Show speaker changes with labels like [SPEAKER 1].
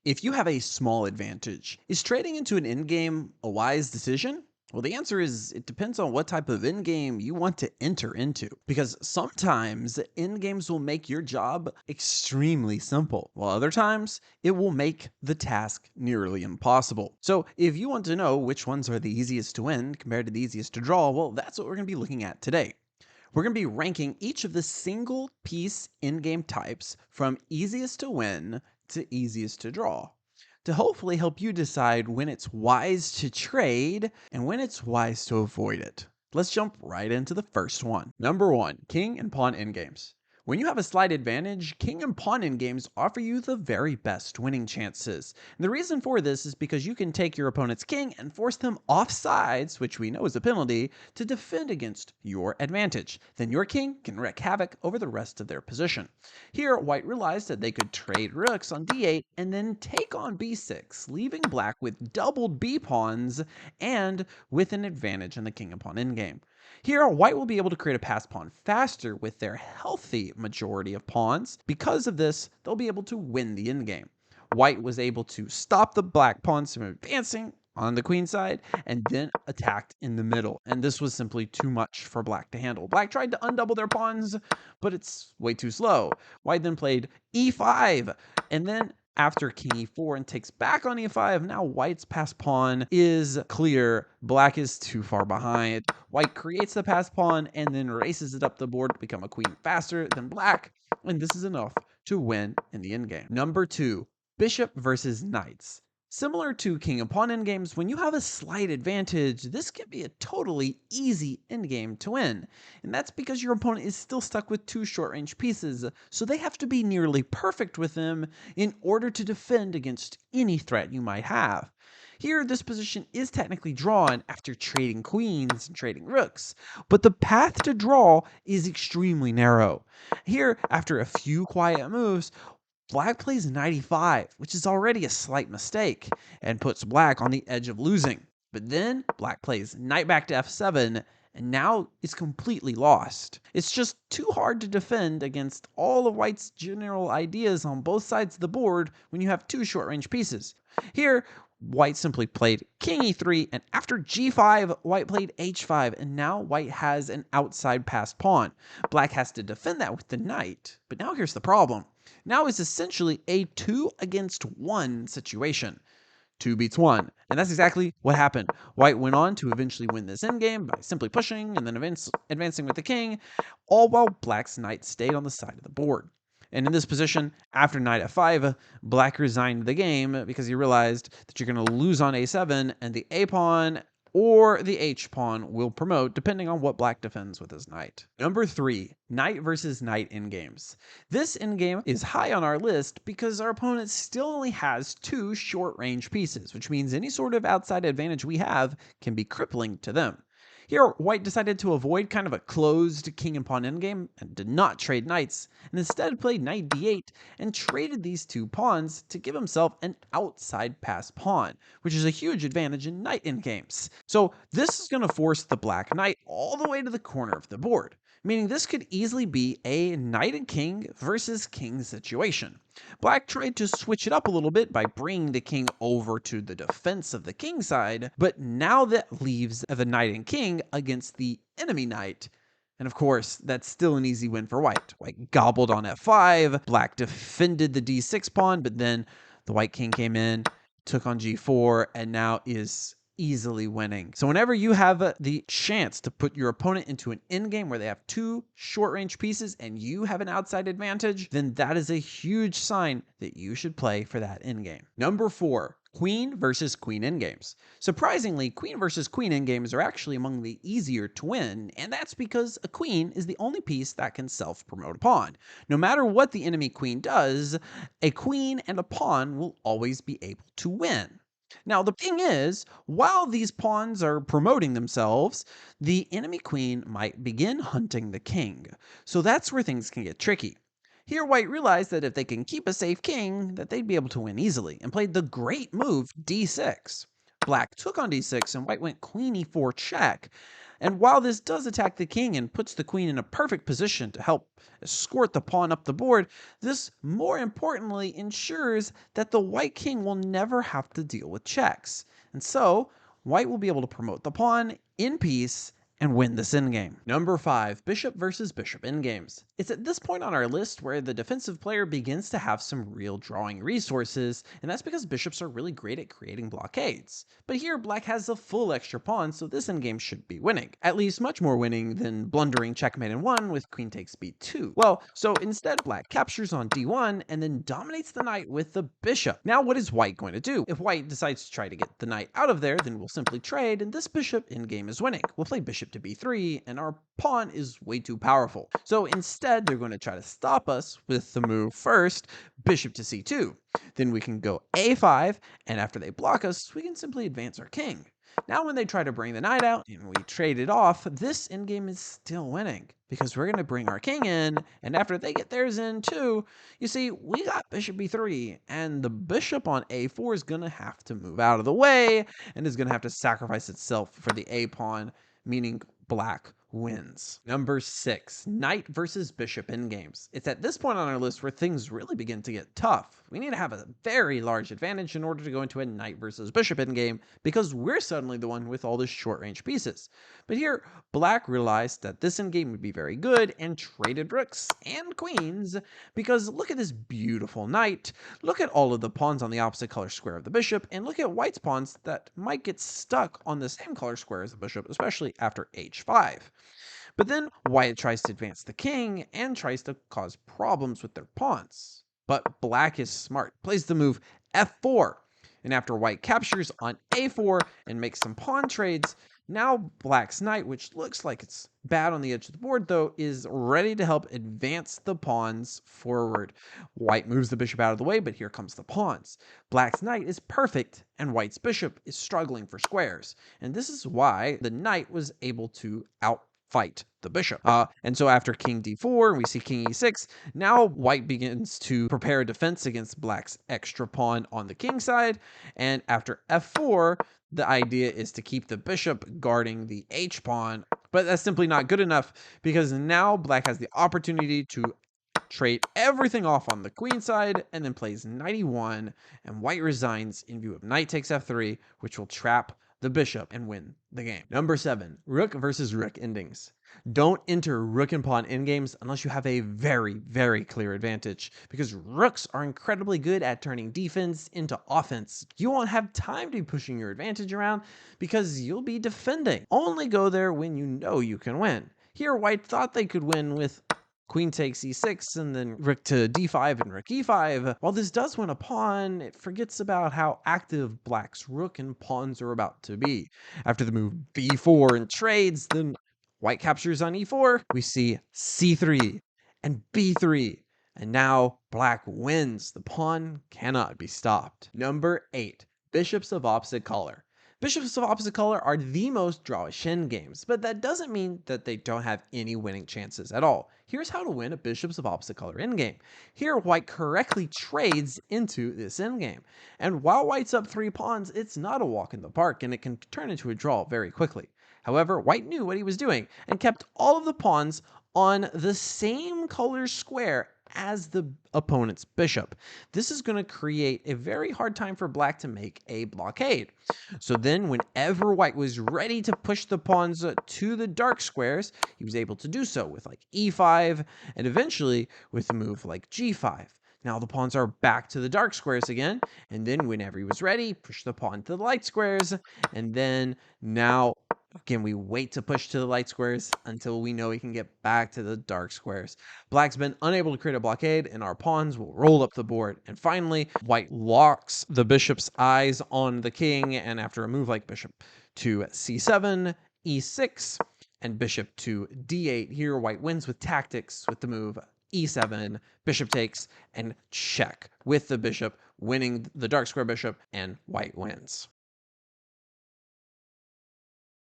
[SPEAKER 1] If you have a small advantage, is trading into an endgame a wise decision? Well, the answer is it depends on what type of endgame you want to enter into. Because sometimes endgames will make your job extremely simple, while other times it will make the task nearly impossible. So, if you want to know which ones are the easiest to win compared to the easiest to draw, well, that's what we're going to be looking at today. We're going to be ranking each of the single piece in-game types from easiest to win to easiest to draw to hopefully help you decide when it's wise to trade and when it's wise to avoid it. Let's jump right into the first one. Number 1, king and pawn endgames. When you have a slight advantage, king and pawn endgames offer you the very best winning chances. And the reason for this is because you can take your opponent's king and force them off sides, which we know is a penalty, to defend against your advantage. Then your king can wreak havoc over the rest of their position. Here, white realized that they could trade rooks on d8 and then take on b6, leaving black with doubled b-pawns and with an advantage in the king and pawn endgame. Here, white will be able to create a passed pawn faster with their healthy majority of pawns. Because of this, they'll be able to win the endgame. White was able to stop the black pawns from advancing on the queen side and then attacked in the middle. And this was simply too much for black to handle. Black tried to undouble their pawns, but it's way too slow. White then played e5 and then after king e4 and takes back on e5, now white's passed pawn is clear. Black is too far behind. White creates the passed pawn and then races it up the board to become a queen faster than black, and this is enough to win in the endgame. Number 2, bishop versus knights. Similar to king and pawn endgames, when you have a slight advantage, this can be a totally easy endgame to win. And that's because your opponent is still stuck with 2 short-range pieces, so they have to be nearly perfect with them in order to defend against any threat you might have. Here, this position is technically drawn after trading queens and trading rooks, but the path to draw is extremely narrow. Here, after a few quiet moves, black plays knight e5, which is already a slight mistake, and puts black on the edge of losing. But then black plays knight back to f7, and now it's completely lost. It's just too hard to defend against all of white's general ideas on both sides of the board when you have 2 short-range pieces. Here, white simply played king e3, and after g5, white played h5, and now white has an outside passed pawn. Black has to defend that with the knight, but now here's the problem. Now is essentially a 2 against 1 situation. 2 beats 1. And that's exactly what happened. White went on to eventually win this endgame by simply pushing and then advancing with the king, all while black's knight stayed on the side of the board. And in this position, after knight f5, black resigned the game because he realized that you're going to lose on a7 and the a pawn or the h-pawn will promote depending on what black defends with his knight. Number 3, knight versus knight endgames. This endgame is high on our list because our opponent still only has 2 short-range pieces, which means any sort of outside advantage we have can be crippling to them. Here, white decided to avoid kind of a closed king and pawn endgame and did not trade knights, and instead played knight d8 and traded these 2 pawns to give himself an outside passed pawn, which is a huge advantage in knight endgames. So this is going to force the black knight all the way to the corner of the board, meaning this could easily be a knight and king versus king situation. Black tried to switch it up a little bit by bringing the king over to the defense of the king side, but now that leaves the knight and king against the enemy knight. And of course, that's still an easy win for white. White gobbled on f5, black defended the d6 pawn, but then the white king came in, took on g4, and now is easily winning. So whenever you have the chance to put your opponent into an endgame where they have 2 short-range pieces and you have an outside advantage, then that is a huge sign that you should play for that endgame. Number 4, queen versus queen endgames. Surprisingly, queen versus queen endgames are actually among the easier to win, and that's because a queen is the only piece that can self-promote a pawn. No matter what the enemy queen does, a queen and a pawn will always be able to win. Now, the thing is, while these pawns are promoting themselves, the enemy queen might begin hunting the king. So that's where things can get tricky. Here, white realized that if they can keep a safe king, that they'd be able to win easily, and played the great move d6. black took on d6 and white went queen e4 check. And while this does attack the king and puts the queen in a perfect position to help escort the pawn up the board, this more importantly ensures that the white king will never have to deal with checks. And so, white will be able to promote the pawn in peace and win this endgame. Number 5, bishop versus bishop endgames. It's at this point on our list where the defensive player begins to have some real drawing resources, and that's because bishops are really great at creating blockades. But here black has a full extra pawn, so this endgame should be winning. At least much more winning than blundering checkmate in 1 with queen takes b2. Well, so instead black captures on d1 and then dominates the knight with the bishop. Now what is white going to do? If white decides to try to get the knight out of there, then we'll simply trade, and this bishop endgame is winning. We'll play bishop to b3, and our pawn is way too powerful. So instead, they're going to try to stop us with the move first, bishop to c2. Then we can go a5, and after they block us, we can simply advance our king. Now when they try to bring the knight out and we trade it off, this endgame is still winning because we're going to bring our king in, and after they get theirs in too, you see, we got bishop b3, and the bishop on a4 is going to have to move out of the way and is going to have to sacrifice itself for the a pawn, meaning black wins. Number 6, knight versus bishop endgames. It's at this point on our list where things really begin to get tough. We need to have a very large advantage in order to go into a knight versus bishop endgame because we're suddenly the one with all the short range pieces. But here, black realized that this endgame would be very good and traded rooks and queens because look at this beautiful knight, look at all of the pawns on the opposite color square of the bishop, and look at white's pawns that might get stuck on the same color square as the bishop, especially after h5. But then white tries to advance the king and tries to cause problems with their pawns. But black is smart, plays the move f4, and after white captures on a4 and makes some pawn trades, now black's knight, which looks like it's bad on the edge of the board though, is ready to help advance the pawns forward. White moves the bishop out of the way, but here comes the pawns. Black's knight is perfect, and white's bishop is struggling for squares. And this is why the knight was able to outfight the bishop. And so after king d4, we see king e6. Now white begins to prepare a defense against black's extra pawn on the king side. And after f4, the idea is to keep the bishop guarding the h pawn. But that's simply not good enough because now black has the opportunity to trade everything off on the queen side and then plays knight e1, and white resigns in view of knight takes f3, which will trap the bishop and win the game. Number 7, rook versus rook endings. Don't enter rook and pawn endgames unless you have a very, very clear advantage, because rooks are incredibly good at turning defense into offense. You won't have time to be pushing your advantage around because you'll be defending. Only go there when you know you can win. Here, white thought they could win with queen takes e6 and then rook to d5 and rook e5. While this does win a pawn, it forgets about how active black's rook and pawns are about to be. After the move b4 and trades, then white captures on e4. We see c3 and b3. And now black wins. The pawn cannot be stopped. Number 8, bishops of opposite color. Bishops of opposite color are the most drawish endgames, but that doesn't mean that they don't have any winning chances at all. Here's how to win a bishops of opposite color endgame. Here, white correctly trades into this endgame. And while white's up 3 pawns, it's not a walk in the park, and it can turn into a draw very quickly. However, white knew what he was doing and kept all of the pawns on the same color square as the opponent's bishop. This is going to create a very hard time for black to make a blockade. So then whenever white was ready to push the pawns to the dark squares, he was able to do so with like e5 and eventually with a move like g5. Now the pawns are back to the dark squares again, and then whenever he was ready, push the pawn to the light squares, and then now again, we wait to push to the light squares until we know we can get back to the dark squares. Black's been unable to create a blockade, and our pawns will roll up the board. And finally, white locks the bishop's eyes on the king, and after a move like bishop to c7, e6, and bishop to d8, here white wins with tactics with the move e7, bishop takes, and check with the bishop, winning the dark square bishop, and white wins.